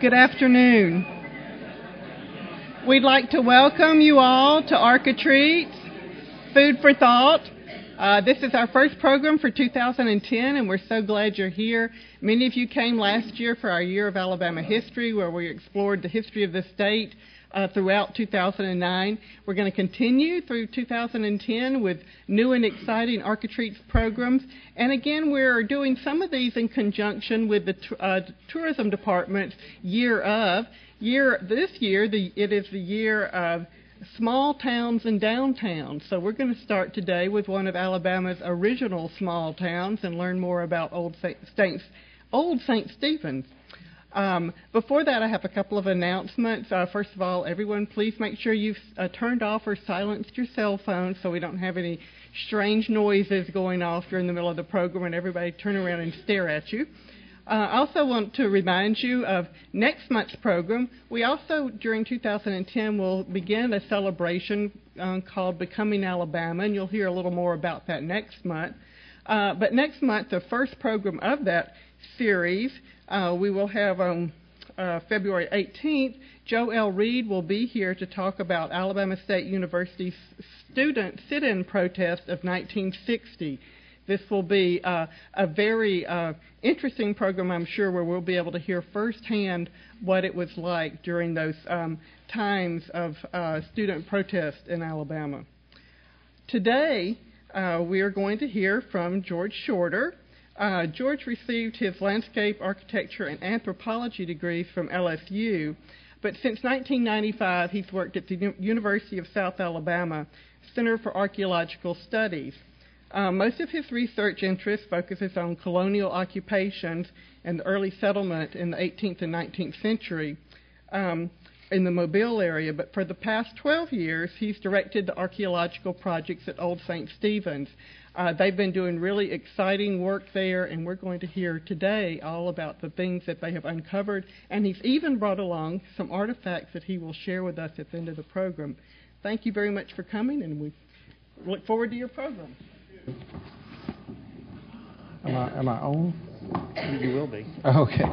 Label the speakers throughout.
Speaker 1: Good afternoon. We'd like to welcome you all to Arc-A-Treats, Food for Thought. This is our first program for 2010, and we're so glad you're here. Many of you came last year for our Year of Alabama History, where we explored the history of the state throughout 2009. We're going to continue through 2010 with new and exciting Arc-A-Treats programs. And again, we're doing some of these in conjunction with the Tourism Department's Year of. This year, it is the year of small towns and downtowns. So we're going to start today with one of Alabama's original small towns and learn more about Old St. Stephen's. Before that, I have a couple of announcements. First of all, everyone, please make sure you've turned off or silenced your cell phone so we don't have any strange noises going off during the middle of the program and everybody turn around and stare at you. I also want to remind you of next month's program. We also, during 2010, will begin a celebration called Becoming Alabama, and you'll hear a little more about that next month. But next month, the first program of that series, we will have on February 18th, Joe L. Reed will be here to talk about Alabama State University's student sit-in protest of 1960. This will be a very interesting program, I'm sure, where we'll be able to hear firsthand what it was like during those times of student protest in Alabama. Today, we are going to hear from George Shorter. George received his landscape architecture and anthropology degrees from LSU, but since 1995 he's worked at the University of South Alabama Center for Archaeological Studies. Most of his research interest focuses on colonial occupations and the early settlement in the 18th and 19th century in the Mobile area, but for the past 12 years he's directed the archaeological projects at Old St. Stephen's. They've been doing really exciting work there, and we're going to hear today all about the things that they have uncovered, and he's even brought along some artifacts that he will share with us at the end of the program. Thank you very much for coming, and we look forward to your program.
Speaker 2: Am I on?
Speaker 1: You will be.
Speaker 2: Okay.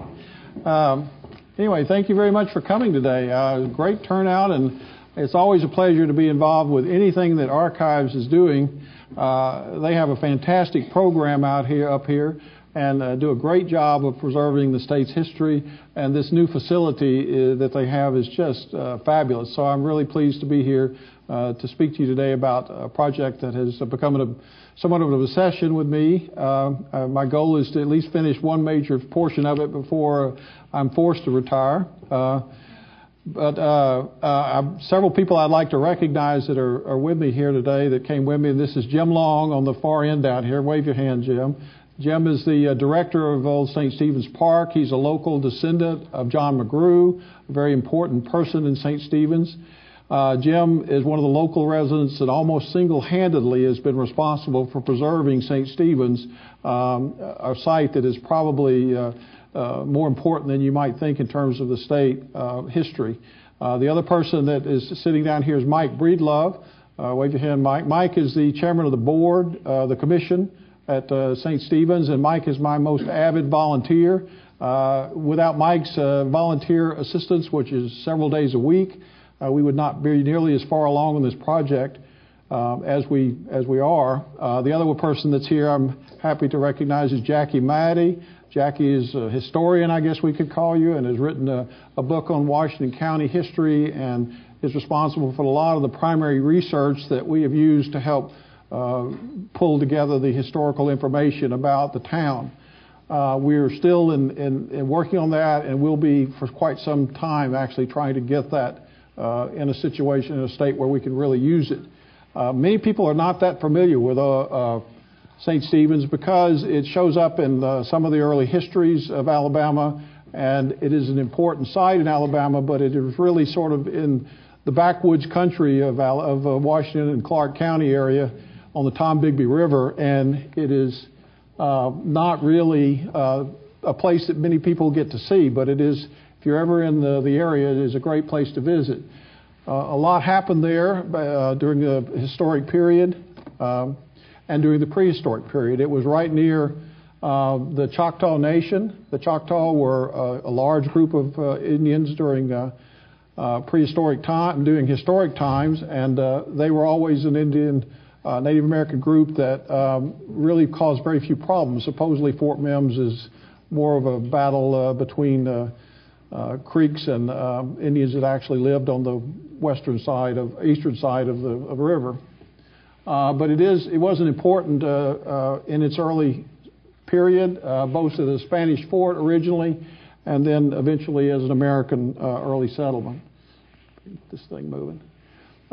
Speaker 2: Anyway, thank you very much for coming today. Great turnout, and it's always a pleasure to be involved with anything that Archives is doing. They have a fantastic program up here, and do a great job of preserving the state's history. And this new facility that they have is just fabulous. So I'm really pleased to be here to speak to you today about a project that has become somewhat of an obsession with me. My goal is to at least finish one major portion of it before I'm forced to retire. But several people I'd like to recognize that are with me here today that came with me. And this is Jim Long on the far end down here. Wave your hand, Jim. Jim is the director of Old St. Stephen's Park. He's a local descendant of John McGrew, a very important person in St. Stephen's. Jim is one of the local residents that almost single-handedly has been responsible for preserving St. Stephen's, a site that is probably more important than you might think in terms of the state history. The other person that is sitting down here is Mike Breedlove. Wave your hand, Mike. Mike is the chairman of the board, the commission at St. Stephen's, and Mike is my most avid volunteer. Without Mike's volunteer assistance, which is several days a week, we would not be nearly as far along in this project as we are. The other person that's here I'm happy to recognize is Jackie Maddy. Jackie is a historian, I guess we could call you, and has written a book on Washington County history and is responsible for a lot of the primary research that we have used to help pull together the historical information about the town. We're still in working on that, and will be for quite some time actually trying to get that in a situation, in a state where we can really use it. Many people are not that familiar with St. Stephen's because it shows up in some of the early histories of Alabama, and it is an important site in Alabama, but it is really sort of in the backwoods country of Washington and Clark County area on the Tombigbee River, and it is not really a place that many people get to see, but it is, if you're ever in the area, it is a great place to visit. A lot happened there during the historic period and during the prehistoric period. It was right near The Choctaw Nation. The Choctaw were a large group of Indians during prehistoric time, during historic times, and they were always an Indian Native American group that really caused very few problems. Supposedly Fort Mims is more of a battle between Creeks and Indians that actually lived on the eastern side of the river. But it was an important in its early period, both as a Spanish fort originally, and then eventually as an American early settlement. Keep this thing moving.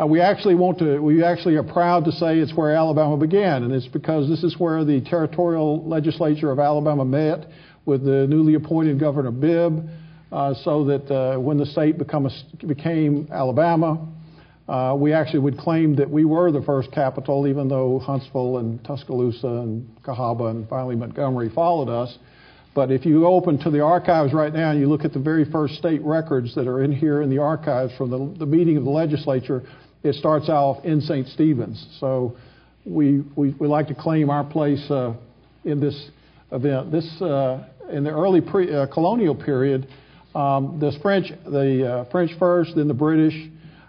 Speaker 2: We actually are proud to say it's where Alabama began, and it's because this is where the territorial legislature of Alabama met with the newly appointed Governor Bibb, so that when the state became Alabama, we actually would claim that we were the first capital, even though Huntsville and Tuscaloosa and Cahaba and finally Montgomery followed us. But if you open to the archives right now and you look at the very first state records that are in here in the archives from the meeting of the legislature, it starts off in St. Stephen's. So we like to claim our place in this event. This in the early colonial period, the French first, then the British,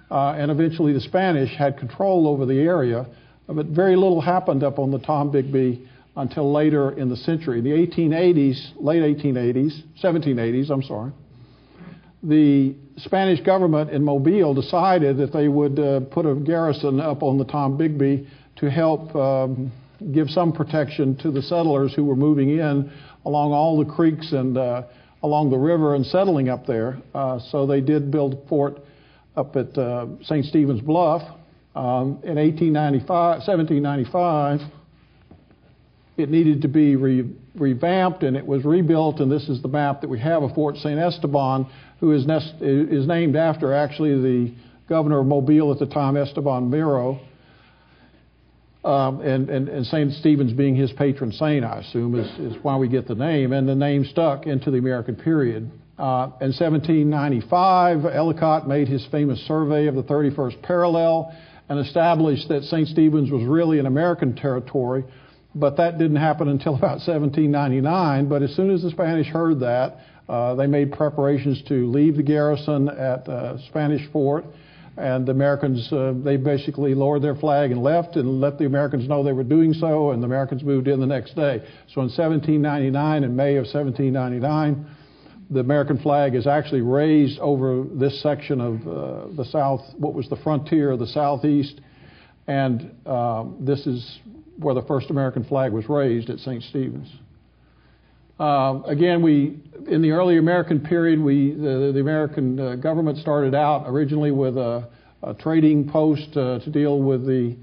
Speaker 2: and eventually the Spanish had control over the area, but very little happened up on the Tombigbee until later in the century. In the 1780s, the Spanish government in Mobile decided that they would put a garrison up on the Tombigbee to help give some protection to the settlers who were moving in along all the creeks and along the river and settling up there. So they did build a fort up at St. Stephen's Bluff. In 1795, it needed to be revamped, and it was rebuilt, and this is the map that we have of Fort St. Esteban, who is named after actually the governor of Mobile at the time, Esteban Miro, and St. Stephen's being his patron saint, I assume, is why we get the name, and the name stuck into the American period. In 1795, Ellicott made his famous survey of the 31st parallel and established that St. Stephen's was really an American territory, but that didn't happen until about 1799. But as soon as the Spanish heard that, they made preparations to leave the garrison at Spanish Fort, and the Americans, they basically lowered their flag and left and let the Americans know they were doing so, and the Americans moved in the next day. So in 1799, in May of 1799, the American flag is actually raised over this section of the South, what was the frontier of the Southeast, and this is where the first American flag was raised at St. Stephen's. Again, in the early American period, the American government started out originally with a trading post to deal with the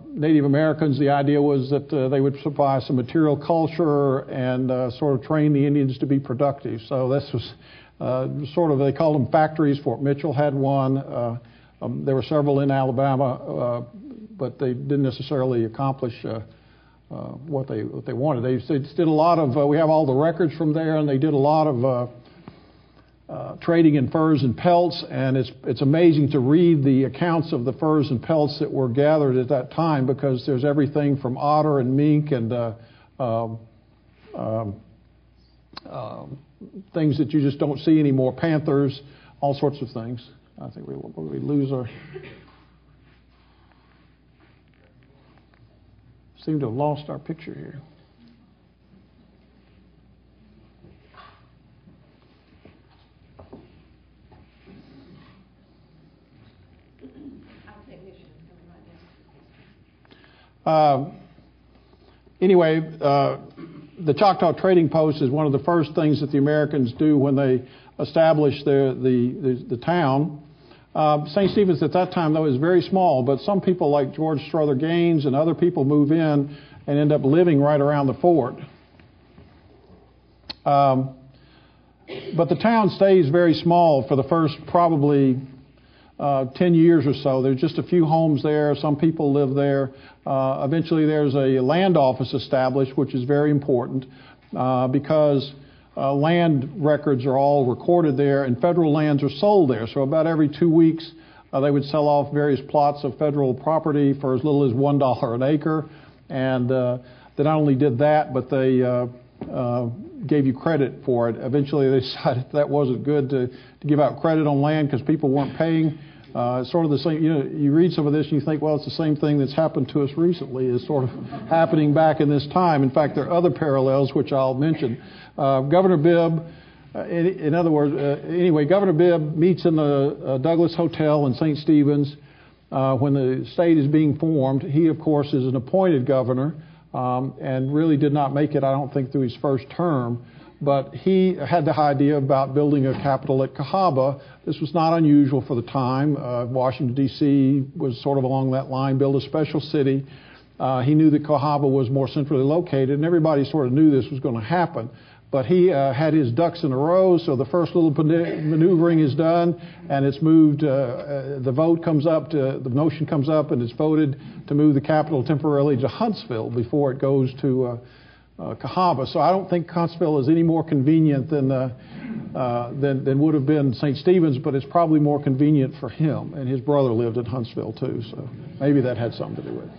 Speaker 2: Native Americans. The idea was that they would supply some material culture and sort of train the Indians to be productive. So this was they called them factories. Fort Mitchell had one. There were several in Alabama, but they didn't necessarily accomplish what they wanted. They did a lot of. We have all the records from there, and they did a lot of trading in furs and pelts. And it's amazing to read the accounts of the furs and pelts that were gathered at that time, because there's everything from otter and mink and things that you just don't see anymore, panthers, all sorts of things. I think we lose our. Seem to have lost our picture here. Anyway, the Choctaw Trading Post is one of the first things that the Americans do when they establish the town. St. Stephen's at that time, though, is very small, but some people like George Strother Gaines and other people move in and end up living right around the fort. But the town stays very small for the first probably 10 years or so. There's just a few homes there. Some people live there. Eventually there's a land office established, which is very important because land records are all recorded there, and federal lands are sold there. So about every 2 weeks, they would sell off various plots of federal property for as little as $1 an acre. And they not only did that, but they gave you credit for it. Eventually, they decided that wasn't good to give out credit on land because people weren't paying. Sort of the same, you read some of this and you think, well, it's the same thing that's happened to us recently is sort of happening back in this time. In fact, there are other parallels which I'll mention. Governor Bibb, in other words, anyway, Governor Bibb meets in the Douglas Hotel in St. Stephen's when the state is being formed. He, of course, is an appointed governor and really did not make it, I don't think, through his first term. But he had the idea about building a capital at Cahaba. This was not unusual for the time. Washington, D.C. was sort of along that line, build a special city. He knew that Cahaba was more centrally located, and everybody sort of knew this was going to happen. But he had his ducks in a row, so the first little maneuvering is done, and it's moved. The motion comes up, and it's voted to move the capital temporarily to Huntsville before it goes to Cahaba. So I don't think Huntsville is any more convenient than would have been St. Stephen's, but it's probably more convenient for him. And his brother lived in Huntsville too, so maybe that had something to do with it.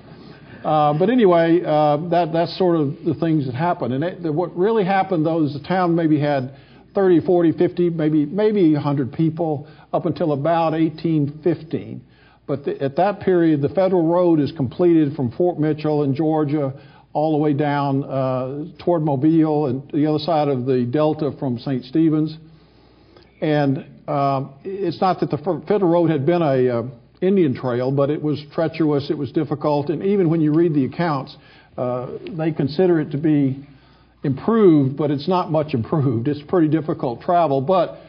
Speaker 2: But anyway, that's sort of the things that happened. And what really happened, though, is the town maybe had 30, 40, 50, maybe 100 people up until about 1815. But at that period, the federal road is completed from Fort Mitchell in Georgia all the way down toward Mobile and the other side of the Delta from St. Stephen's. And it's not that the federal road had been a Indian trail, but it was treacherous, it was difficult, and even when you read the accounts, they consider it to be improved, but it's not much improved. It's pretty difficult travel. But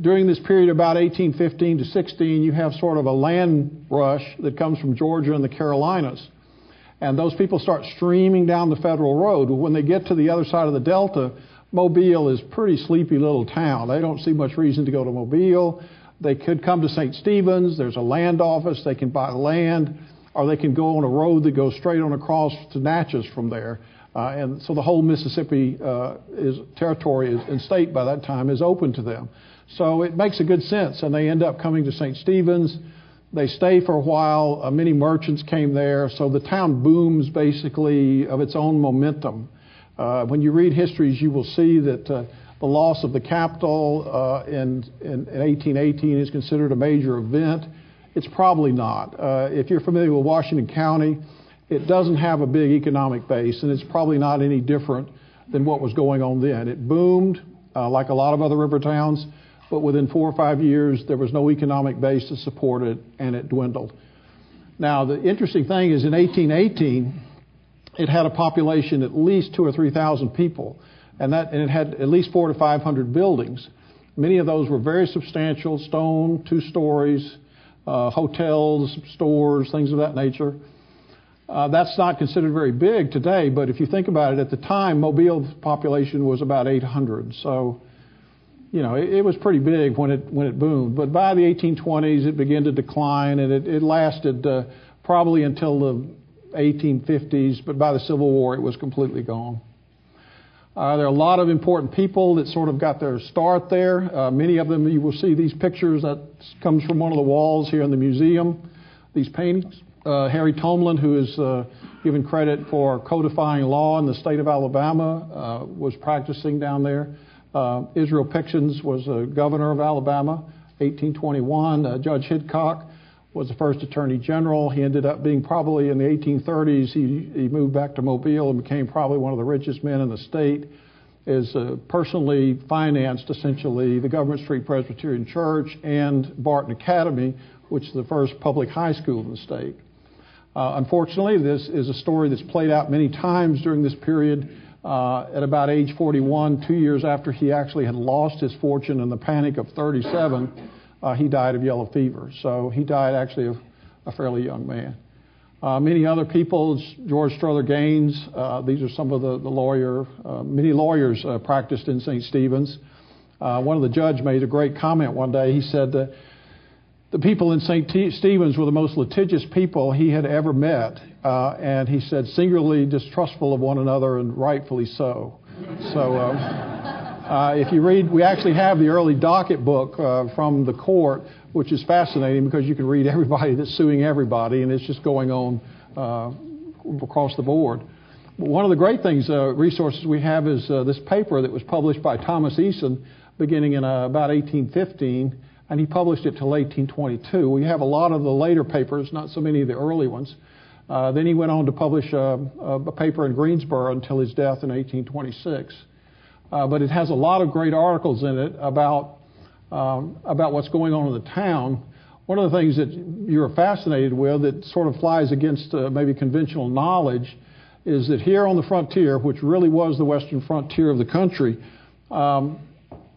Speaker 2: during this period, about 1815 to 16, you have sort of a land rush that comes from Georgia and the Carolinas. And those people start streaming down the federal road. When they get to the other side of the Delta, Mobile is a pretty sleepy little town. They don't see much reason to go to Mobile. They could come to St. Stephen's. There's a land office. They can buy land, or they can go on a road that goes straight on across to Natchez from there. And so the whole Mississippi territory and state by that time is open to them. So it makes a good sense, and they end up coming to St. Stephen's. They stay for a while. Many merchants came there. So the town booms basically of its own momentum. When you read histories, you will see that the loss of the capital in 1818 is considered a major event. It's probably not. If you're familiar with Washington County, it doesn't have a big economic base, and it's probably not any different than what was going on then. It boomed like a lot of other river towns, but within 4 or 5 years, there was no economic base to support it, and it dwindled. Now, the interesting thing is in 1818, it had a population at least 2,000 or 3,000 people, and it had at least 400 to 500 buildings. Many of those were very substantial, stone, 2 stories, hotels, stores, things of that nature. That's not considered very big today, but if you think about it, at the time, Mobile's population was about 800. So, it was pretty big when it boomed. But by the 1820s, it began to decline, and it lasted probably until the 1850s. But by the Civil War, it was completely gone. There are a lot of important people that sort of got their start there. Many of them, you will see these pictures. That comes from one of the walls here in the museum, these paintings. Harry Tomlin, who is given credit for codifying law in the state of Alabama, was practicing down there. Israel Pictions was a governor of Alabama, 1821. Judge Hidcock was the first attorney general. He ended up being probably in the 1830s. He moved back to Mobile and became probably one of the richest men in the state. Is personally financed essentially the Government Street Presbyterian Church and Barton Academy, which is the first public high school in the state. Unfortunately, this is a story that's played out many times during this period. At about age 41, 2 years after he actually had lost his fortune in the Panic of 37, he died of yellow fever. So he died actually a fairly young man. Many other people, George Strother Gaines, these are some of many lawyers practiced in St. Stephen's. One of the judges made a great comment one day. He said that the people in St. Stephen's were the most litigious people he had ever met. And he said, singularly distrustful of one another, and rightfully so. So if you read, we actually have the early docket book from the court, which is fascinating because you can read everybody that's suing everybody, and it's just going on across the board. One of the great things, resources we have is this paper that was published by Thomas Eason beginning in about 1815, and he published it till 1822. We have a lot of the later papers, not so many of the early ones. Then he went on to publish a paper in Greensboro until his death in 1826. But it has a lot of great articles in it about what's going on in the town. One of the things that you're fascinated with that sort of flies against maybe conventional knowledge is that here on the frontier, which really was the western frontier of the country,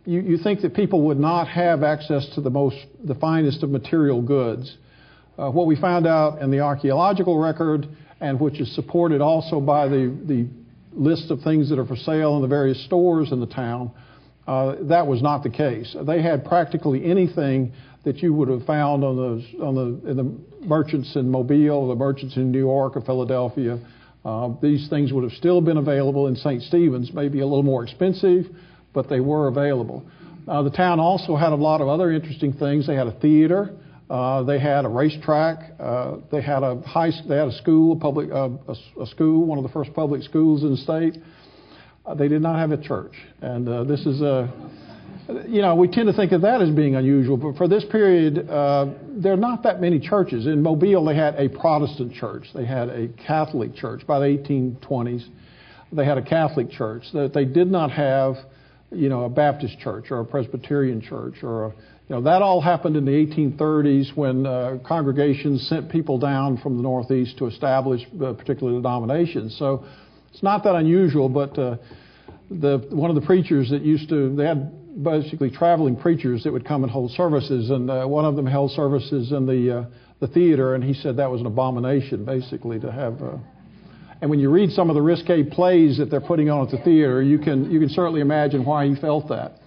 Speaker 2: you think that people would not have access to the finest of material goods. What we found out in the archaeological record, and which is supported also by the list of things that are for sale in the various stores in the town, that was not the case. They had practically anything that you would have found in the merchants in Mobile, the merchants in New York or Philadelphia. These things would have still been available in St. Stephen's, maybe a little more expensive, but they were available. The town also had a lot of other interesting things. They had a theater, they had a racetrack, they had a school, a school, one of the first public schools in the state. They did not have a church, and this is we tend to think of that as being unusual, but for this period, there are not that many churches. In Mobile, they had a Protestant church. They had a Catholic church. By the 1820s, they had a Catholic church. They did not have, a Baptist church or a Presbyterian church that all happened in the 1830s when congregations sent people down from the Northeast to establish particular denominations. So it's not that unusual, but one of the preachers that they had basically traveling preachers that would come and hold services, and one of them held services in the theater, and he said that was an abomination, basically, to have. And when you read some of the risque plays that they're putting on at the theater, you can certainly imagine why he felt that.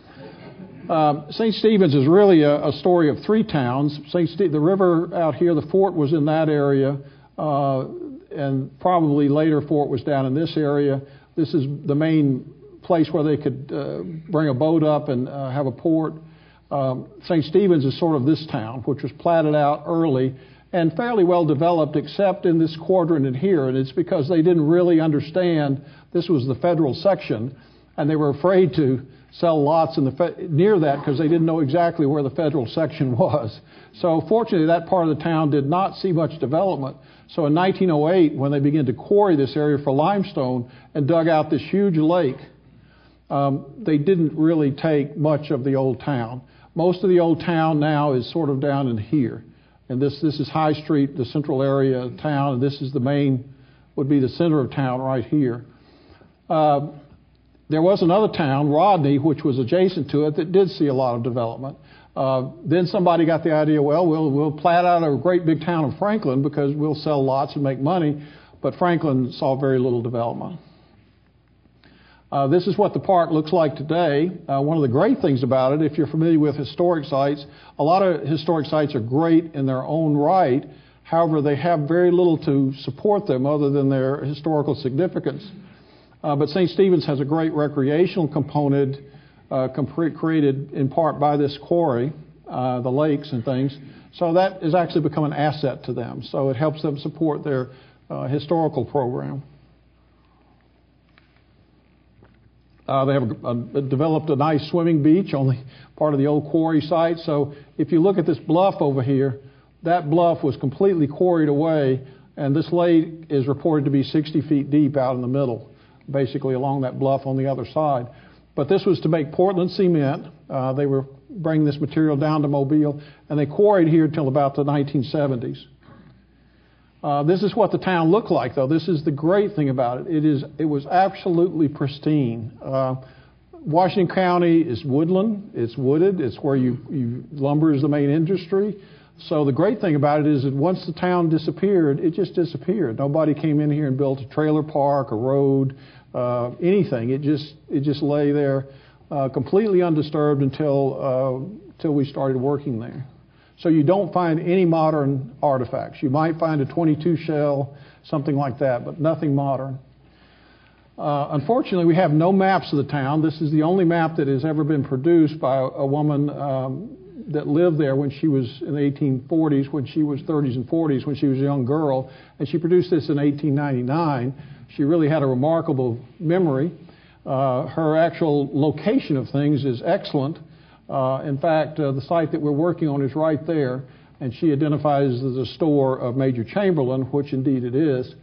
Speaker 2: St. Stephen's is really a story of three towns. The river out here, the fort was in that area, and probably later fort was down in this area. This is the main place where they could bring a boat up and have a port. St. Stephen's is sort of this town, which was platted out early and fairly well developed, except in this quadrant in here. And it's because they didn't really understand this was the federal section, and they were afraid to sell lots near that because they didn't know exactly where the federal section was. So fortunately, that part of the town did not see much development. So in 1908, when they began to quarry this area for limestone and dug out this huge lake, they didn't really take much of the old town. Most of the old town now is sort of down in here. And this is High Street, the central area of town, and this is would be the center of town right here. There was another town, Rodney, which was adjacent to it, that did see a lot of development. Then somebody got the idea, well, we'll plat out a great big town of Franklin because we'll sell lots and make money. But Franklin saw very little development. This is what the park looks like today. One of the great things about it, if you're familiar with historic sites, a lot of historic sites are great in their own right. However, they have very little to support them other than their historical significance. But St. Stephen's has a great recreational component created in part by this quarry, the lakes and things. So that has actually become an asset to them. So it helps them support their historical program. They have developed a nice swimming beach on the part of the old quarry site. So if you look at this bluff over here, that bluff was completely quarried away, and this lake is reported to be 60 feet deep out in the middle, basically along that bluff on the other side. But this was to make Portland cement. They were bringing this material down to Mobile, and they quarried here until about the 1970s. This is what the town looked like, though. This is the great thing about it. It was absolutely pristine. Washington County is woodland. It's wooded. It's where lumber is the main industry. So the great thing about it is that once the town disappeared, it just disappeared. Nobody came in here and built a trailer park, a road, anything. It just lay there completely undisturbed until we started working there. So you don't find any modern artifacts. You might find a .22 shell, something like that, but nothing modern. Unfortunately, we have no maps of the town. This is the only map that has ever been produced by a woman that lived there when she was in the 1840s, when she was 30s and 40s, when she was a young girl. And she produced this in 1899. She really had a remarkable memory. Her actual location of things is excellent. In fact, the site that we're working on is right there, and she identifies as a store of Major Chamberlain, which indeed it is.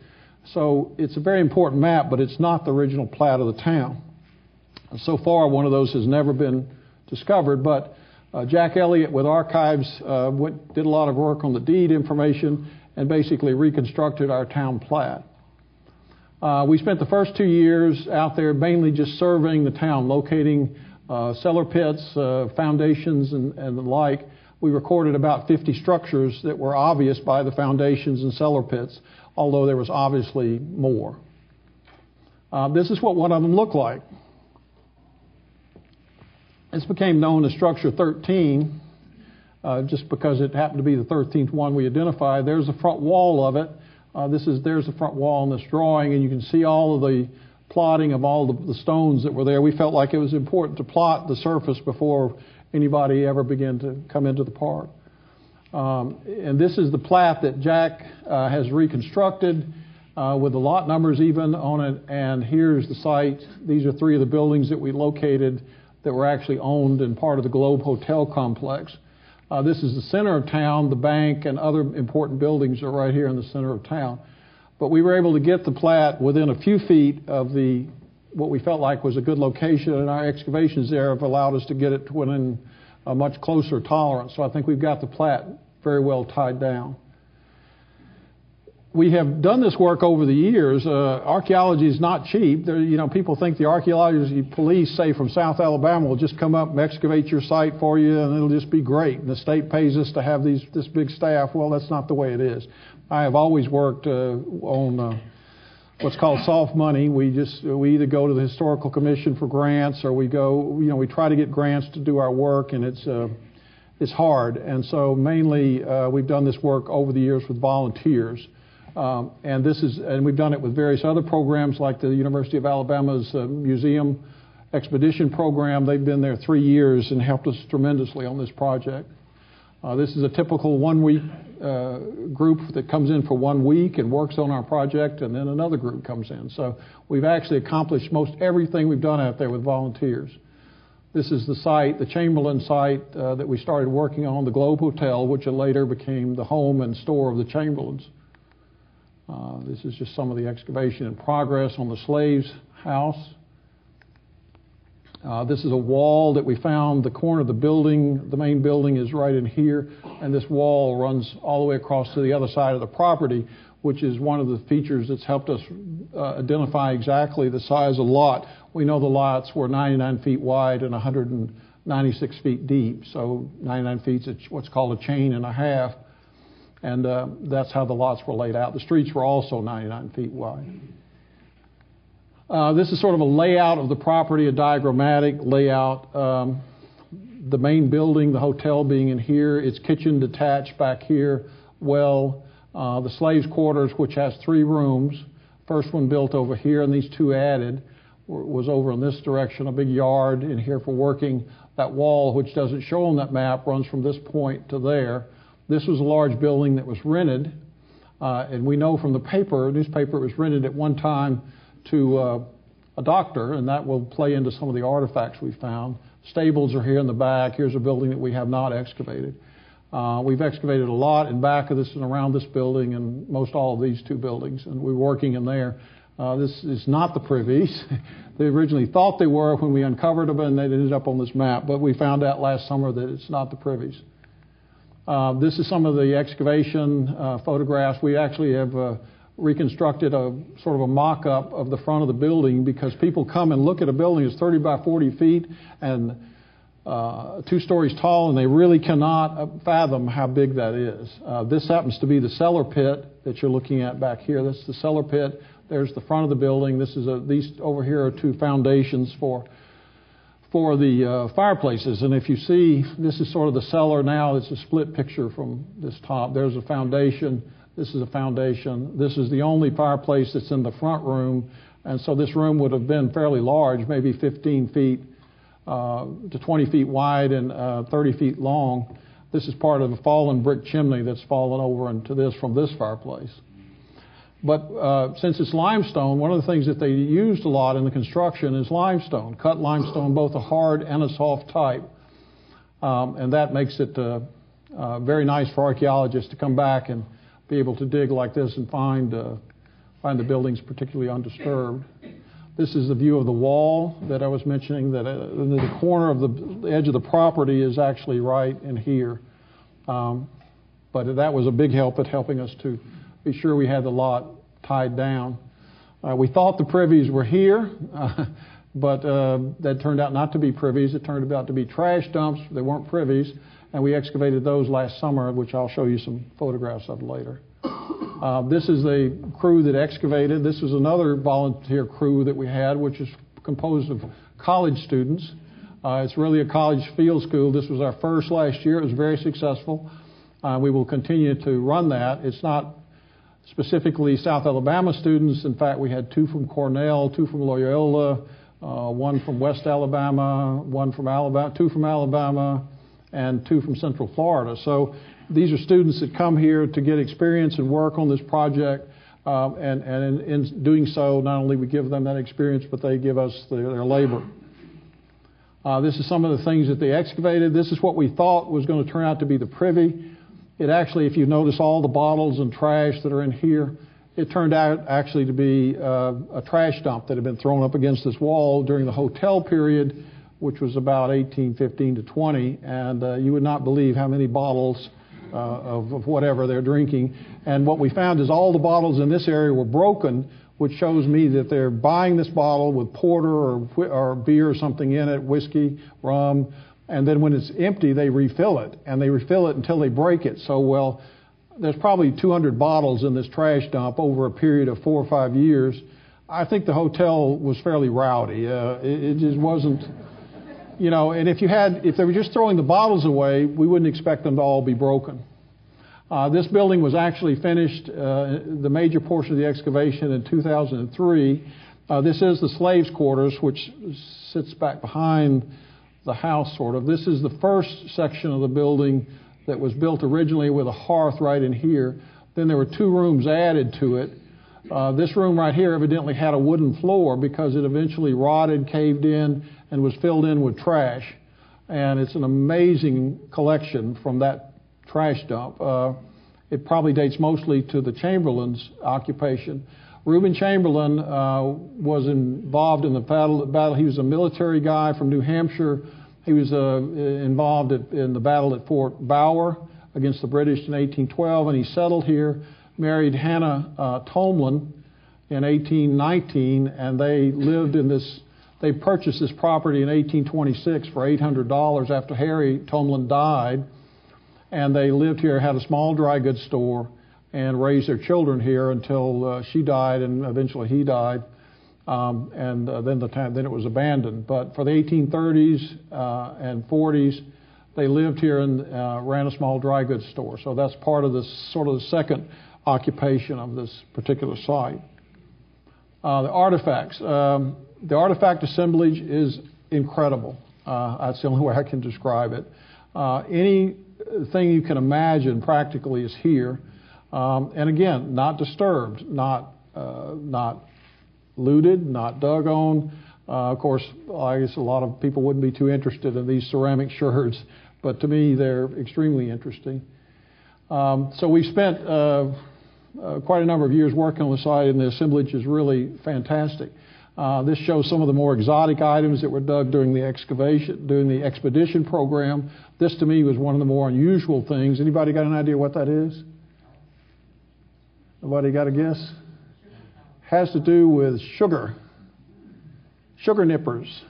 Speaker 2: So it's a very important map, but it's not the original plat of the town. So far, one of those has never been discovered, but Jack Elliott with Archives did a lot of work on the deed information and basically reconstructed our town plat. We spent the first 2 years out there mainly just surveying the town, locating cellar pits, foundations, and the like. We recorded about 50 structures that were obvious by the foundations and cellar pits, although there was obviously more. This is what one of them looked like. This became known as Structure 13, just because it happened to be the 13th one we identified. There's the front wall of it. There's the front wall in this drawing, and you can see all of the plotting of all the stones that were there. We felt like it was important to plot the surface before anybody ever began to come into the park. And this is the plat that Jack has reconstructed with the lot numbers even on it, and here's the site. These are 3 of the buildings that we located that were actually owned and part of the Globe Hotel complex. This is the center of town. The bank and other important buildings are right here in the center of town. But we were able to get the plat within a few feet of what we felt like was a good location, and our excavations there have allowed us to get it to within a much closer tolerance. So I think we've got the plat very well tied down. We have done this work over the years. Archaeology is not cheap. People think the archaeology police, say from South Alabama, will just come up and excavate your site for you, and it'll just be great. And the state pays us to have this big staff. Well, that's not the way it is. I have always worked on what's called soft money. We either go to the Historical Commission for grants, or we try to get grants to do our work, and it's hard. And so mainly we've done this work over the years with volunteers. And we've done it with various other programs like the University of Alabama's Museum Expedition Program. They've been there 3 years and helped us tremendously on this project. This is a typical 1 week group that comes in for 1 week and works on our project, and then another group comes in. So we've actually accomplished most everything we've done out there with volunteers. This is the site, the Chamberlain site that we started working on, the Globe Hotel, which later became the home and store of the Chamberlains. This is just some of the excavation in progress on the slaves' house. This is a wall that we found. The corner of the building, the main building, is right in here, and this wall runs all the way across to the other side of the property, which is one of the features that's helped us identify exactly the size of the lot. We know the lots were 99 feet wide and 196 feet deep, so 99 feet is what's called a chain and a half. And that's how the lots were laid out. The streets were also 99 feet wide. This is sort of a layout of the property, a diagrammatic layout. The main building, the hotel being in here, its kitchen detached back here. The slaves' quarters, which has 3 rooms. First one built over here, and these 2 added, was over in this direction, a big yard in here for working. That wall, which doesn't show on that map, runs from this point to there. This was a large building that was rented, and we know from the newspaper, it was rented at one time to a doctor, and that will play into some of the artifacts we found. Stables are here in the back. Here's a building that we have not excavated. We've excavated a lot in back of this and around this building and most all of these 2 buildings, and we're working in there. This is not the privies. They originally thought they were when we uncovered them, and they ended up on this map, but we found out last summer that it's not the privies. This is some of the excavation photographs. We actually have reconstructed a sort of a mock-up of the front of the building because people come and look at a building that's 30 by 40 feet and 2 stories tall, and they really cannot fathom how big that is. This happens to be the cellar pit that you're looking at back here. This is the cellar pit. There's the front of the building. These over here are 2 foundations for the fireplaces. And if you see, this is sort of the cellar now. It's a split picture from this top. There's a foundation. This is a foundation. This is the only fireplace that's in the front room. And so this room would have been fairly large, maybe 15 feet to 20 feet wide and 30 feet long. This is part of a fallen brick chimney that's fallen over into this from this fireplace. But since it's limestone, one of the things that they used a lot in the construction is limestone, cut limestone, both a hard and a soft type. And that makes it very nice for archaeologists to come back and be able to dig like this and find the buildings particularly undisturbed. This is the view of the wall that I was mentioning, that the corner of the edge of the property is actually right in here. But that was a big help at helping us to be sure we had the lot tied down. We thought the privies were here, but that turned out not to be privies. It turned out to be trash dumps. They weren't privies, and we excavated those last summer, which I'll show you some photographs of later. This is the crew that excavated. This is another volunteer crew that we had, which is composed of college students. It's really a college field school. This was our first last year. It was very successful. We will continue to run that. It's not specifically South Alabama students. In fact, we had 2 from Cornell, 2 from Loyola, 1 from West Alabama, 1 from Alabama, 2 from Alabama, and 2 from Central Florida. So these are students that come here to get experience and work on this project. And in doing so, not only we give them that experience, but they give us their labor. This is some of the things that they excavated. This is what we thought was going to turn out to be the privy. It actually, if you notice all the bottles and trash that are in here, it turned out actually to be a trash dump that had been thrown up against this wall during the hotel period, which was about 1815 to 20. And you would not believe how many bottles of whatever they're drinking. And what we found is all the bottles in this area were broken, which shows me that they're buying this bottle with porter or beer or something in it, whiskey, rum, and then when it's empty, they refill it, and they refill it until they break it. So, well, there's probably 200 bottles in this trash dump over a period of 4 or 5 years. I think the hotel was fairly rowdy. It just wasn't, and if they were just throwing the bottles away, we wouldn't expect them to all be broken. This building was actually finished, the major portion of the excavation, in 2003. This is the slaves' quarters, which sits back behind the house, sort of. This is the first section of the building that was built originally with a hearth right in here. Then there were 2 rooms added to it. This room right here evidently had a wooden floor because it eventually rotted, caved in, and was filled in with trash. And it's an amazing collection from that trash dump. It probably dates mostly to the Chamberlain's occupation. Reuben Chamberlain was involved in the battle. He was a military guy from New Hampshire. He was involved in the battle at Fort Bower against the British in 1812, and he settled here, married Hannah Tomlin in 1819, and they lived in this. They purchased this property in 1826 for $800 after Harry Tomlin died, and they lived here, had a small dry goods store, and raised their children here until she died, and eventually he died, and then it was abandoned. But for the 1830s and 40s, they lived here and ran a small dry goods store. So that's part of this sort of the second occupation of this particular site. The artifacts. The artifact assemblage is incredible. That's the only way I can describe it. Anything you can imagine practically is here. And again, not disturbed, not looted, not dug on. Of course, I guess a lot of people wouldn't be too interested in these ceramic sherds, but to me they're extremely interesting. So we spent quite a number of years working on the site, and the assemblage is really fantastic. This shows some of the more exotic items that were dug during the excavation, during the expedition program. This, to me, was one of the more unusual things. Anybody got an idea what that is? Nobody got a guess? Has to do with sugar. Sugar nippers.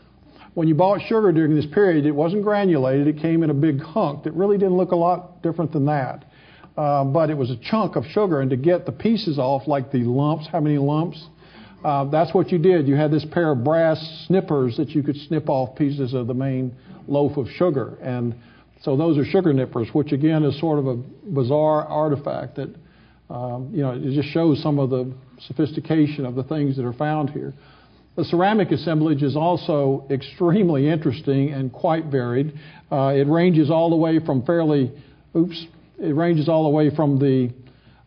Speaker 2: When you bought sugar during this period, it wasn't granulated. It came in a big hunk that really didn't look a lot different than that. But it was a chunk of sugar, and to get the pieces off, like the lumps, how many lumps? That's what you did. You had this pair of brass snippers that you could snip off pieces of the main loaf of sugar. And so those are sugar nippers, which again is sort of a bizarre artifact that, it just shows some of the sophistication of the things that are found here. The ceramic assemblage is also extremely interesting and quite varied. It ranges all the way from the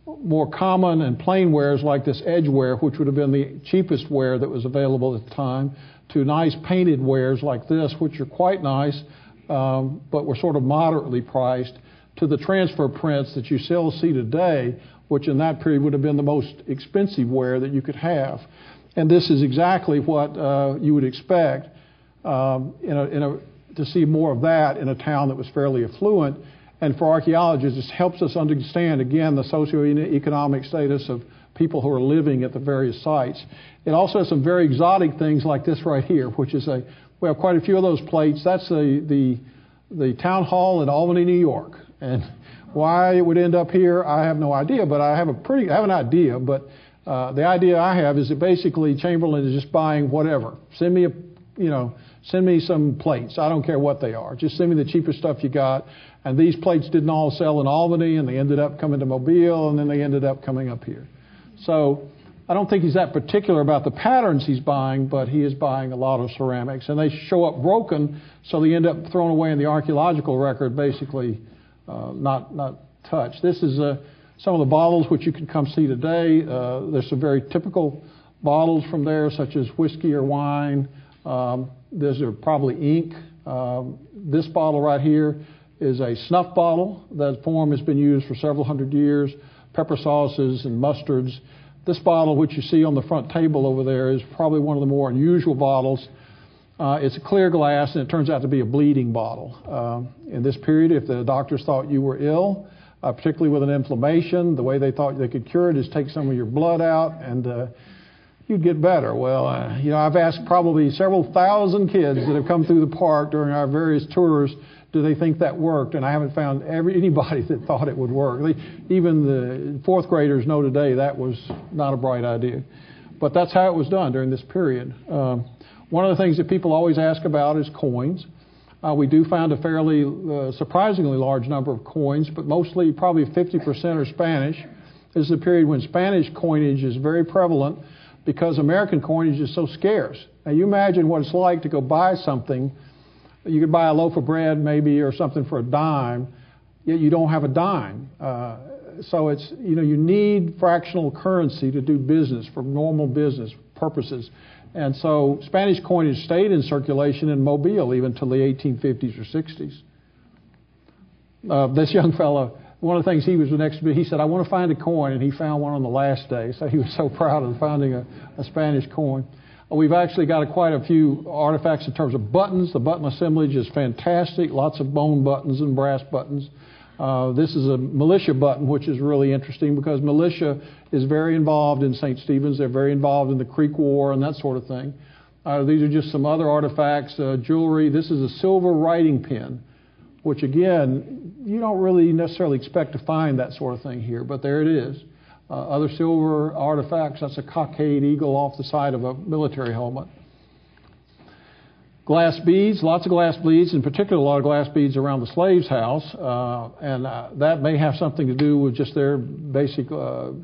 Speaker 2: more common and plain wares like this edge ware, which would have been the cheapest ware that was available at the time, to nice painted wares like this, which are quite nice, but were sort of moderately priced, to the transfer prints that you still see today, which in that period would have been the most expensive ware that you could have. And this is exactly what you would expect to see more of that in a town that was fairly affluent. And for archaeologists, this helps us understand, again, the socioeconomic status of people who are living at the various sites. It also has some very exotic things like this right here, which is we have quite a few of those plates. That's the town hall in Albany, New York. And why it would end up here, I have no idea, but I have an idea. But the idea I have is that basically Chamberlain is just buying whatever. Send me some plates. I don't care what they are. Just send me the cheapest stuff you got. And these plates didn't all sell in Albany, and they ended up coming to Mobile, and then they ended up coming up here. So I don't think he's that particular about the patterns he's buying, but he is buying a lot of ceramics. And they show up broken, so they end up thrown away in the archaeological record, basically not touched. This is some of the bottles which you can come see today. There's some very typical bottles from there, such as whiskey or wine. These are probably ink. This bottle right here is a snuff bottle. That form has been used for several hundred years. Pepper sauces and mustards. This bottle, which you see on the front table over there, is probably one of the more unusual bottles. It's a clear glass, and it turns out to be a bleeding bottle. In this period, if the doctors thought you were ill, particularly with an inflammation, the way they thought they could cure it is take some of your blood out, and you'd get better. Well, I've asked probably several thousand kids that have come through the park during our various tours, do they think that worked? And I haven't found anybody that thought it would work. Even the fourth graders know today that was not a bright idea. But that's how it was done during this period. One of the things that people always ask about is coins. We do find a fairly surprisingly large number of coins, but mostly probably 50% are Spanish. This is a period when Spanish coinage is very prevalent because American coinage is so scarce. Now you imagine what it's like to go buy something. You could buy a loaf of bread maybe or something for a dime, yet you don't have a dime. So it's, you need fractional currency to do business for normal business purposes. And so Spanish coinage stayed in circulation in Mobile even until the 1850s or 60s. This young fellow, one of the things he was next to me, he said, I want to find a coin, and he found one on the last day. So he was so proud of finding a Spanish coin. We've actually got quite a few artifacts in terms of buttons. The button assemblage is fantastic, lots of bone buttons and brass buttons. This is a militia button, which is really interesting because militia is very involved in St. Stephen's. They're very involved in the Creek War and that sort of thing. These are just some other artifacts, jewelry. This is a silver writing pen, which, again, you don't really necessarily expect to find that sort of thing here, but there it is. Other silver artifacts, that's a cockade eagle off the side of a military helmet. Glass beads, lots of glass beads, in particular a lot of glass beads around the slave's house, and that may have something to do with just their basic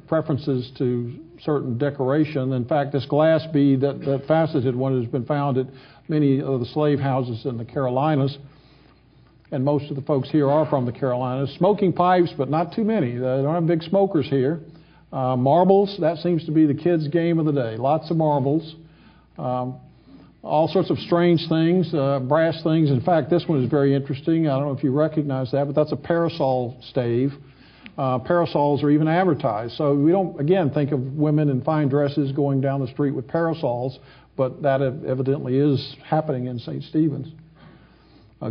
Speaker 2: preferences to certain decoration. In fact, this glass bead, that faceted one, has been found at many of the slave houses in the Carolinas, and most of the folks here are from the Carolinas. Smoking pipes, but not too many. They don't have big smokers here. Marbles, that seems to be the kids' game of the day. Lots of marbles. All sorts of strange things, brass things. In fact, this one is very interesting. I don't know if you recognize that, but that's a parasol stave. Parasols are even advertised. So we don't, again, think of women in fine dresses going down the street with parasols, but that evidently is happening in St. Stephen's.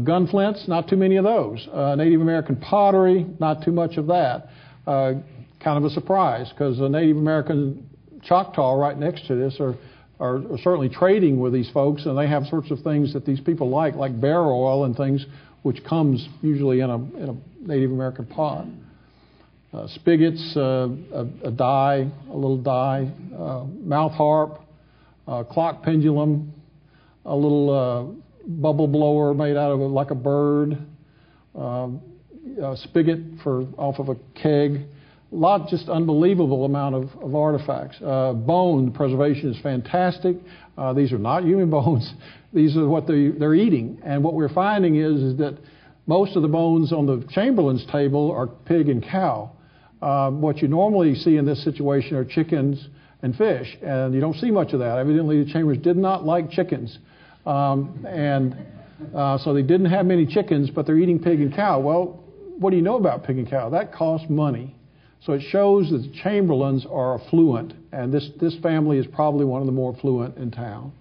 Speaker 2: Gun flints, not too many of those. Native American pottery, not too much of that. Kind of a surprise, because the Native American Choctaw right next to this are certainly trading with these folks, and they have sorts of things that these people like bear oil and things, which comes usually in a Native American pot. Spigots, a die, a little die, mouth harp, clock pendulum, a little bubble blower made out of like a bird, a spigot off of a keg. Just unbelievable amount of artifacts. Bone preservation is fantastic. These are not human bones. These are what they're eating. And what we're finding is that most of the bones on the Chamberlain's table are pig and cow. What you normally see in this situation are chickens and fish, and you don't see much of that. Evidently, the Chambers did not like chickens, so they didn't have many chickens, but they're eating pig and cow. Well, what do you know about pig and cow? That costs money. So it shows that the Chamberlains are affluent, and this family is probably one of the more affluent in town.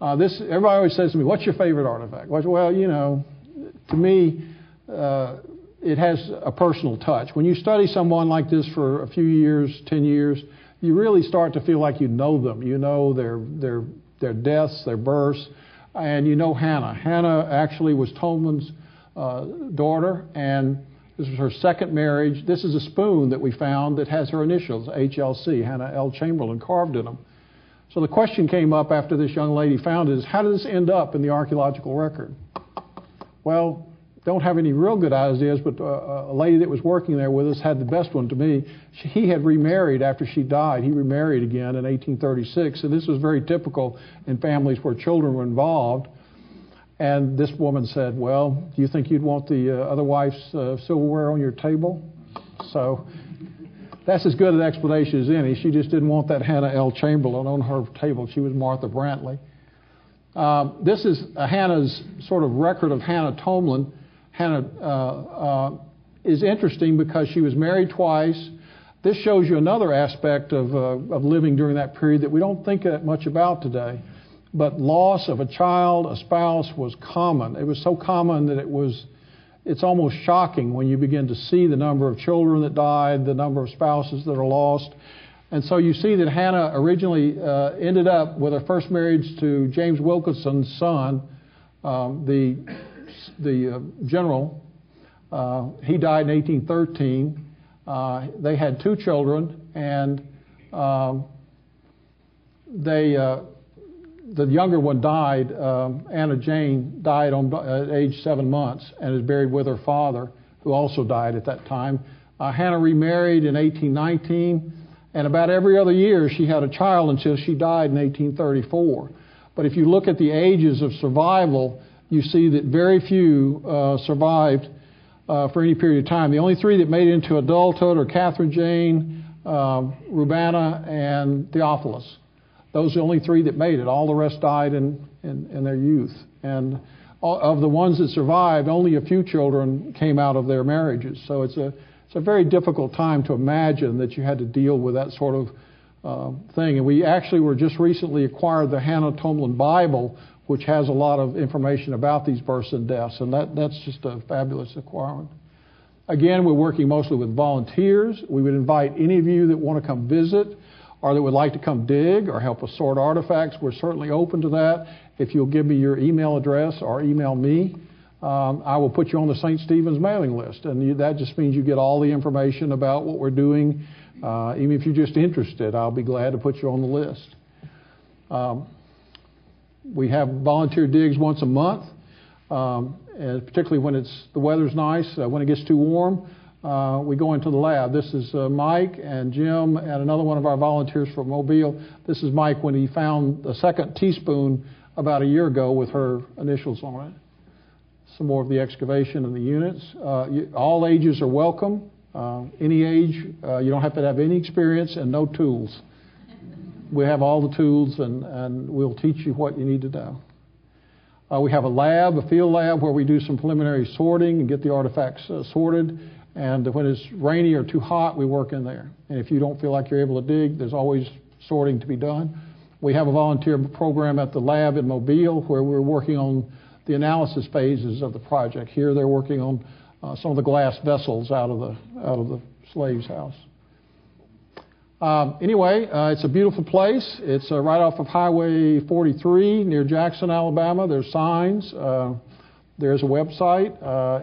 Speaker 2: Everybody always says to me, "What's your favorite artifact?" Well, you know, to me, it has a personal touch. When you study someone like this for a few years, 10 years, you really start to feel like you know them. You know their deaths, their births, and you know Hannah. Hannah actually was Tolman's daughter, and this was her second marriage. This is a spoon that we found that has her initials, HLC, Hannah L. Chamberlain, carved in them. So the question came up after this young lady found it is, how did this end up in the archaeological record? Well, don't have any real good ideas, but a lady that was working there with us had the best one to me. He had remarried after she died. He remarried again in 1836, and this was very typical in families where children were involved. And this woman said, "Well, do you think you'd want the other wife's silverware on your table?" So that's as good an explanation as any. She just didn't want that Hannah L. Chamberlain on her table. She was Martha Brantley. This is Hannah's sort of record of Hannah Tolman. Hannah is interesting because she was married twice. This shows you another aspect of living during that period that we don't think that much about today. But loss of a child, a spouse, was common. It was so common that it's almost shocking when you begin to see the number of children that died, the number of spouses that are lost. And so you see that Hannah originally ended up with her first marriage to James Wilkinson's son, the general. He died in 1813. They had two children, and the younger one died. Anna Jane died at age 7 months and is buried with her father, who also died at that time. Hannah remarried in 1819, and about every other year she had a child until she died in 1834. But if you look at the ages of survival, you see that very few survived for any period of time. The only three that made it into adulthood are Catherine Jane, Rubana, and Theophilus. Those are the only three that made it. All the rest died in their youth. And of the ones that survived, only a few children came out of their marriages. So it's a very difficult time to imagine that you had to deal with that sort of thing. And we actually were just recently acquired the Hannah Tolman Bible, which has a lot of information about these births and deaths. And that's just a fabulous acquirement. Again, we're working mostly with volunteers. We would invite any of you that want to come visit or that would like to come dig or help us sort artifacts. We're certainly open to that. If you'll give me your email address or email me, I will put you on the St. Stephen's mailing list. And that just means you get all the information about what we're doing. Even if you're just interested, I'll be glad to put you on the list. We have volunteer digs once a month, and particularly when the weather's nice. When it gets too warm, we go into the lab. This is Mike and Jim and another one of our volunteers from Mobile. This is Mike when he found the second teaspoon about a year ago with her initials on it. Some more of the excavation and the units. All ages are welcome. Any age. You don't have to have any experience and no tools. We have all the tools, and we'll teach you what you need to know. We have a field lab, where we do some preliminary sorting and get the artifacts sorted. And when it's rainy or too hot, we work in there. And if you don't feel like you're able to dig, there's always sorting to be done. We have a volunteer program at the lab in Mobile, where we're working on the analysis phases of the project. Here they're working on some of the glass vessels out of the slave's house. Anyway, it's a beautiful place. It's right off of Highway 43 near Jackson, Alabama. There's signs. There's a website.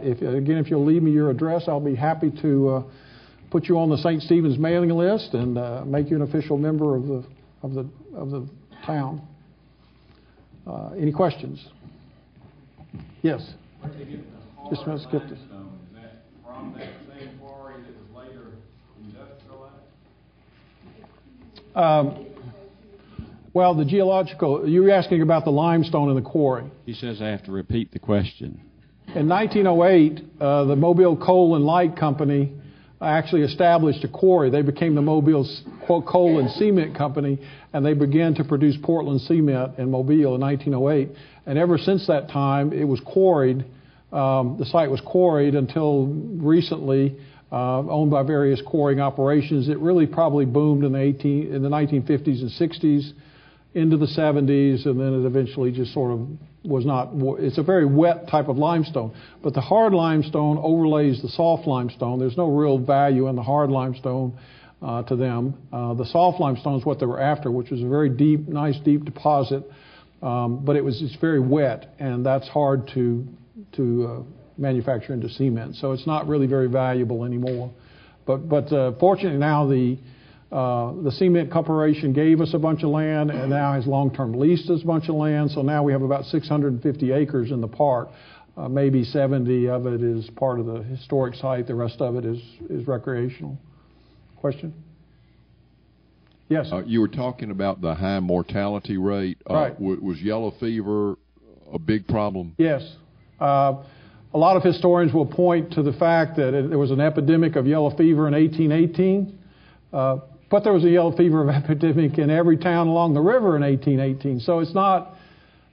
Speaker 2: If you'll leave me your address, I'll be happy to put you on the St. Stephen's mailing list and make you an official member of the town. Any questions? Yes. Just want to skip this. Is that from that same quarry that was later industrialized? Well, the geological, you were asking about the limestone in the quarry.
Speaker 3: He says I have to repeat the question.
Speaker 2: In 1908, the Mobile Coal and Light Company actually established a quarry. They became the Mobile Coal and Cement Company, and they began to produce Portland cement in Mobile in 1908. And ever since that time, it was quarried. The site was quarried until recently, owned by various quarrying operations. It really probably boomed in the 1950s and 60s, into the 70s, and then it eventually just sort of was not. It's a very wet type of limestone, but the hard limestone overlays the soft limestone. There's no real value in the hard limestone to them. The soft limestone is what they were after, which was a very deep, nice deep deposit, but it's very wet, and that's hard to manufacture into cement. So it's not really very valuable anymore. But fortunately now the Cement Corporation gave us a bunch of land and now has long-term leased us a bunch of land. So now we have about 650 acres in the park. Maybe 70 of it is part of the historic site. The rest of it is recreational. Question? Yes.
Speaker 3: You were talking about the high mortality rate.
Speaker 2: Right.
Speaker 3: Was yellow fever a big problem?
Speaker 2: Yes. A lot of historians will point to the fact that there was an epidemic of yellow fever in 1818. But there was a yellow fever epidemic in every town along the river in 1818. So it's not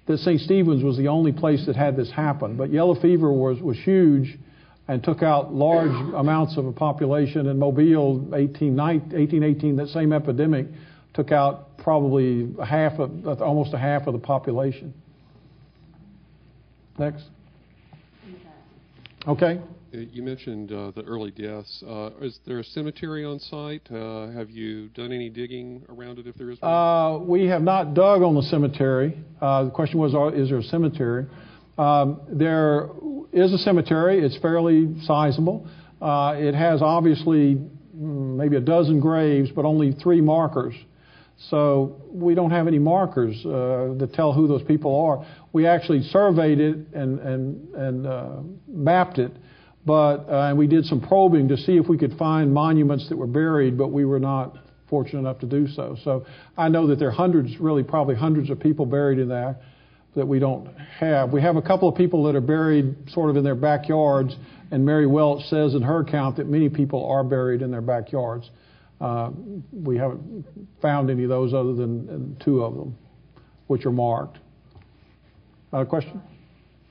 Speaker 2: that St. Stephen's was the only place that had this happen. But yellow fever was huge and took out large amounts of a population. In Mobile, 1818, that same epidemic took out probably almost a half of the population. Next. Okay.
Speaker 4: You mentioned the early deaths. Is there a cemetery on site? Have you done any digging around it if there is one?
Speaker 2: We have not dug on the cemetery. The question was, is there a cemetery? There is a cemetery. It's fairly sizable. It has obviously maybe a dozen graves, but only 3 markers. So we don't have any markers to tell who those people are. We actually surveyed it and mapped it. But we did some probing to see if we could find monuments that were buried, but we were not fortunate enough to do so. So I know that there are hundreds, really probably hundreds of people buried in there that we don't have. We have a couple of people that are buried sort of in their backyards, and Mary Welch says in her account that many people are buried in their backyards. We haven't found any of those other than 2 of them, which are marked. Question?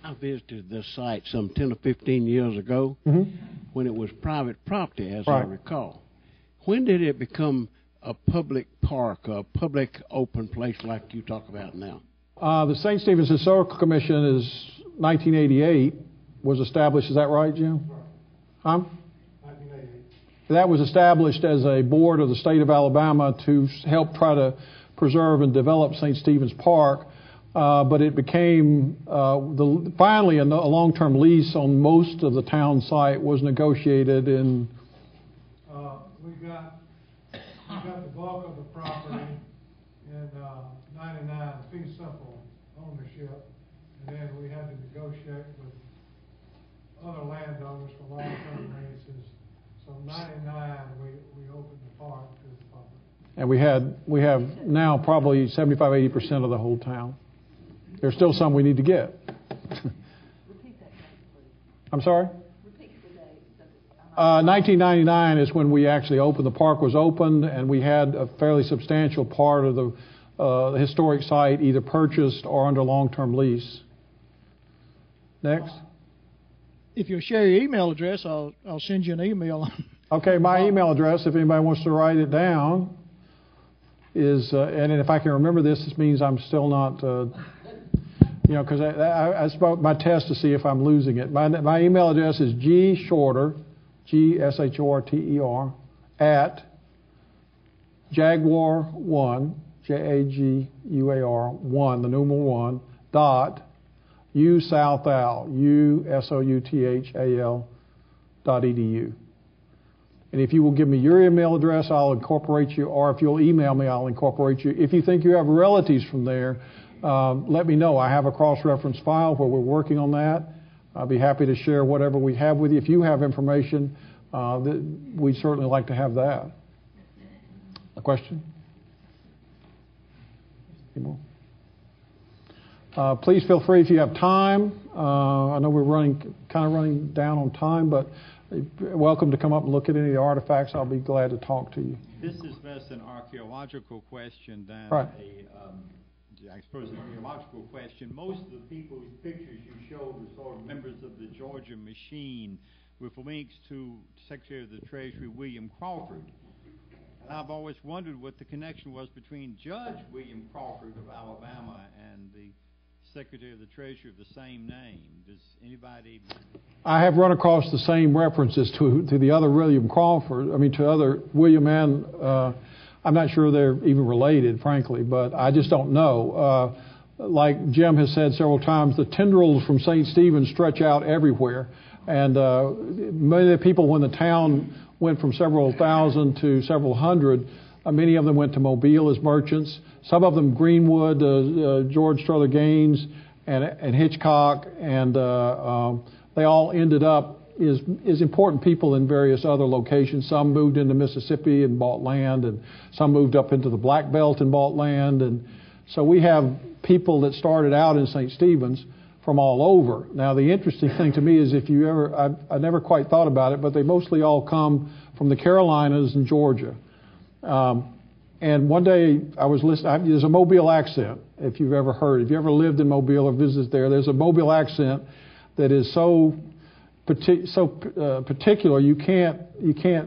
Speaker 5: I visited this site some 10 or 15 years ago when it was private property, as I recall. When did it become a public park, a public open place like you talk about now?
Speaker 2: The St. Stephen's Historical Commission is 1988 was established. Is that right, Jim? Huh? 1988. That was established as a board of the state of Alabama to help try to preserve and develop St. Stephen's Park. But it became, finally, a long-term lease on most of the town site was negotiated in...
Speaker 6: We got the bulk of the property in 99, fee simple ownership, and then we had to negotiate with other landowners for long-term leases. So 99, we opened the park to the public.
Speaker 2: And we have now probably 75-80% of the whole town. There's still some we need to get.
Speaker 7: Repeat that, please.
Speaker 2: I'm sorry?
Speaker 7: Repeat the date.
Speaker 2: 1999 is when we actually opened. The park was opened, and we had a fairly substantial part of the historic site either purchased or under long-term lease. Next.
Speaker 8: If you'll share your email address, I'll send you an email.
Speaker 2: Okay, my email address, if anybody wants to write it down, is, and if I can remember this means I'm still not... because I spoke my test to see if I'm losing it. My email address is gshorter, GSHORTER, at Jaguar1, JAGUAR1, the numeral 1, dot, USouthAl, USOUTHAL.edu. And if you will give me your email address, I'll incorporate you, or if you'll email me, I'll incorporate you. If you think you have relatives from there, let me know. I have a cross-reference file where we're working on that. I'll be happy to share whatever we have with you. If you have information, we'd certainly like to have that. A question? Any more? Please feel free if you have time. I know we're running down on time, but welcome to come up and look at any of the artifacts. I'll be glad to talk to you.
Speaker 9: This is less an archaeological question than I suppose, a theological question. Most of the people whose pictures you showed were sort of members of the Georgia machine with links to Secretary of the Treasury William Crawford. And I've always wondered what the connection was between Judge William Crawford of Alabama and the Secretary of the Treasury of the same name. Does anybody...
Speaker 2: I have run across the same references to the other William Crawford, to other William and... I'm not sure they're even related, frankly, but I just don't know. Like Jim has said several times, the tendrils from St. Stephen's stretch out everywhere. And many of the people, when the town went from several thousand to several hundred, many of them went to Mobile as merchants. Some of them Greenwood, George Strother Gaines, and Hitchcock, and they all ended up as important people in various other locations. Some moved into Mississippi and bought land, and some moved up into the Black Belt and bought land. And so we have people that started out in St. Stephen's from all over. Now, the interesting thing to me is I never quite thought about it, but they mostly all come from the Carolinas and Georgia. And one day I was listening, there's a Mobile accent, if you've ever heard. If you ever lived in Mobile or visited there, there's a Mobile accent that is so particular you can't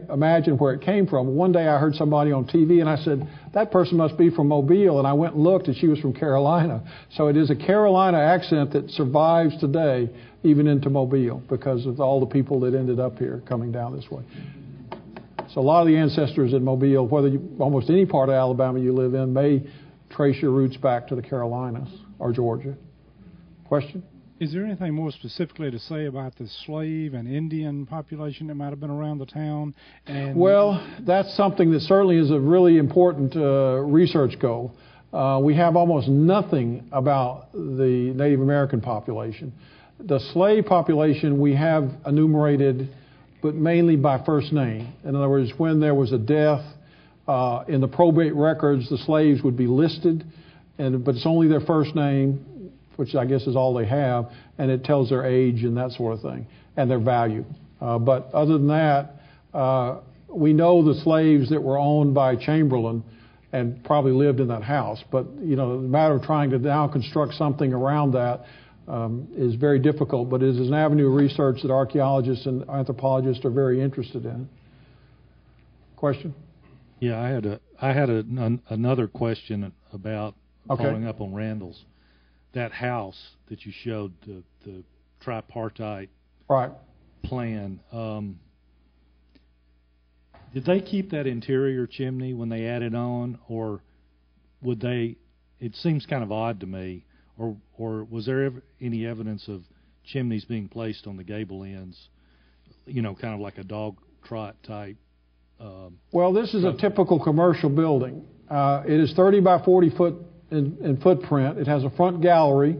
Speaker 2: imagine where it came from. One day I heard somebody on TV and I said, that person must be from Mobile, and I went and looked and she was from Carolina. So it is a Carolina accent that survives today even into Mobile because of all the people that ended up here coming down this way. So a lot of the ancestors in Mobile, almost any part of Alabama you live in, may trace your roots back to the Carolinas or Georgia. Question?
Speaker 10: Is there anything more specifically to say about the slave and Indian population that might have been around the town?
Speaker 2: Well, that's something that certainly is a really important research goal. We have almost nothing about the Native American population. The slave population we have enumerated, but mainly by first name. In other words, when there was a death, in the probate records, the slaves would be listed, but it's only their first name, which I guess is all they have, and it tells their age and that sort of thing, and their value. But other than that, we know the slaves that were owned by Chamberlain and probably lived in that house. But, the matter of trying to now construct something around that is very difficult, but it is an avenue of research that archaeologists and anthropologists are very interested in. Question?
Speaker 11: Yeah, I had another question about following up on Randall's. That house that you showed, the tripartite plan, did they keep that interior chimney when they added on, or would they? It seems kind of odd to me. Or was there ever any evidence of chimneys being placed on the gable ends? Kind of like a dog trot type.
Speaker 2: Well, this is a typical commercial building. It is 30 by 40 foot in footprint. It has a front gallery.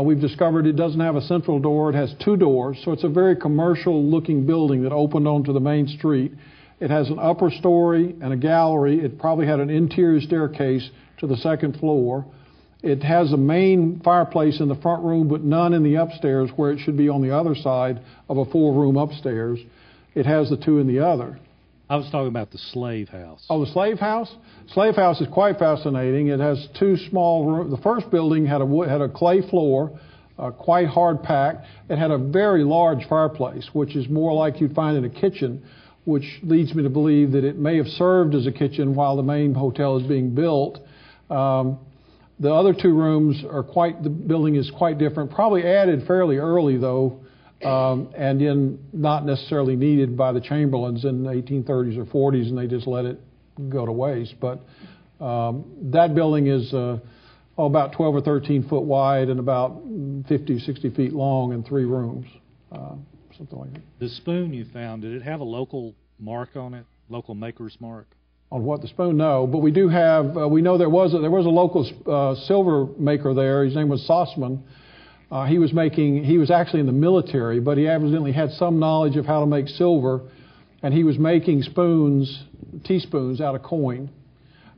Speaker 2: We've discovered it doesn't have a central door. It has two doors, so it's a very commercial-looking building that opened onto the main street. It has an upper story and a gallery. It probably had an interior staircase to the second floor. It has a main fireplace in the front room, but none in the upstairs, where it should be on the other side of a full-room upstairs. It has the two in the other.
Speaker 11: I was talking about the slave house.
Speaker 2: Oh, the slave house? Slave house is quite fascinating. It has two small rooms. The first building had a clay floor, quite hard packed. It had a very large fireplace, which is more like you'd find in a kitchen, which leads me to believe that it may have served as a kitchen while the main hotel is being built. The other two rooms the building is quite different, probably added fairly early though, and then not necessarily needed by the Chamberlains in the 1830s or 40s, and they just let it go to waste. But that building is about 12 or 13 foot wide and about 50, 60 feet long and 3 rooms, something like that.
Speaker 11: The spoon you found, did it have a local mark on it, local maker's mark?
Speaker 2: On what, the spoon? No, but we do have. We know there was a local silver maker there. His name was Sossman. He was actually in the military, but he evidently had some knowledge of how to make silver, and he was making teaspoons out of coin,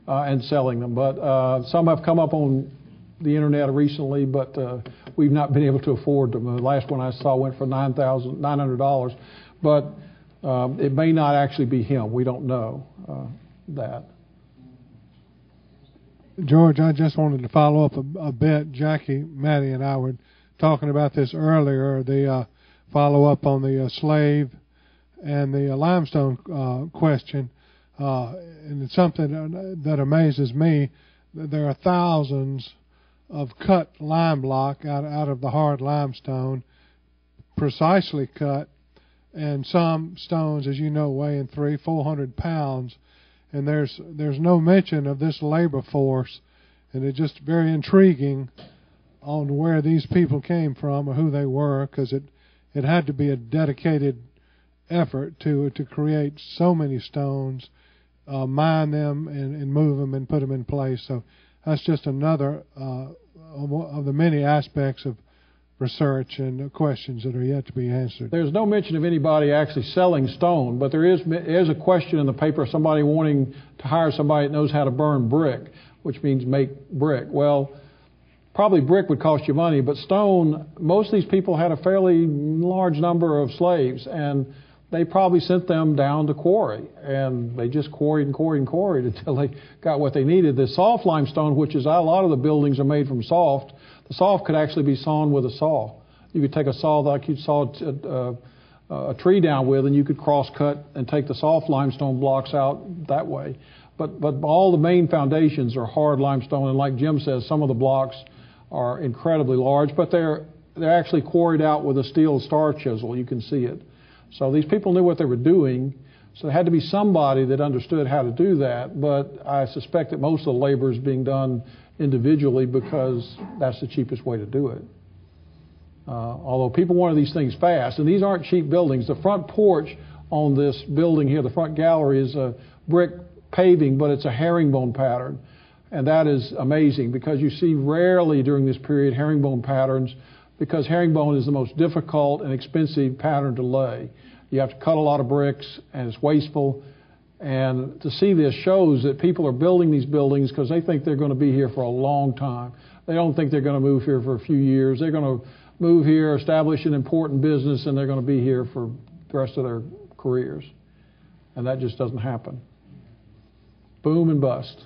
Speaker 2: and selling them. But some have come up on the internet recently, but we've not been able to afford them. The last one I saw went for $900, but it may not actually be him. We don't know that.
Speaker 6: George, I just wanted to follow up a bit. Jackie, Maddie, and I were talking about this earlier, the follow-up on the slave and the limestone question. And it's something that amazes me. There are thousands of cut lime block out of the hard limestone, precisely cut, and some stones, as you know, weighing 300-400 pounds. And there's no mention of this labor force, and it's just very intriguing on where these people came from or who they were, because it had to be a dedicated effort to create so many stones, mine them and move them and put them in place. So that's just another of the many aspects of research and questions that are yet to be answered.
Speaker 2: There's no mention of anybody actually selling stone, but there is a question in the paper of somebody wanting to hire somebody that knows how to burn brick, which means make brick. Well, probably brick would cost you money, but stone, most of these people had a fairly large number of slaves, and they probably sent them down to quarry, and they just quarried until they got what they needed. The soft limestone, which is a lot of the buildings are made from soft, the soft could actually be sawn with a saw. You could take a saw like you'd saw a tree down with, and you could cross-cut and take the soft limestone blocks out that way. But all the main foundations are hard limestone, and like Jim says, some of the blocks are incredibly large, but they're actually quarried out with a steel star chisel. You can see it. So these people knew what they were doing, so there had to be somebody that understood how to do that, but I suspect that most of the labor is being done individually because that's the cheapest way to do it. Although people wanted these things fast, and these aren't cheap buildings. The front porch on this building here, the front gallery, is a brick paving, but it's a herringbone pattern, and that is amazing because you see rarely during this period herringbone patterns, because herringbone is the most difficult and expensive pattern to lay. You have to cut a lot of bricks, and it's wasteful. And to see this shows that people are building these buildings because they think they're going to be here for a long time. They don't think they're going to move here for a few years. They're going to move here, establish an important business, and they're going to be here for the rest of their careers. And that just doesn't happen. Boom and bust.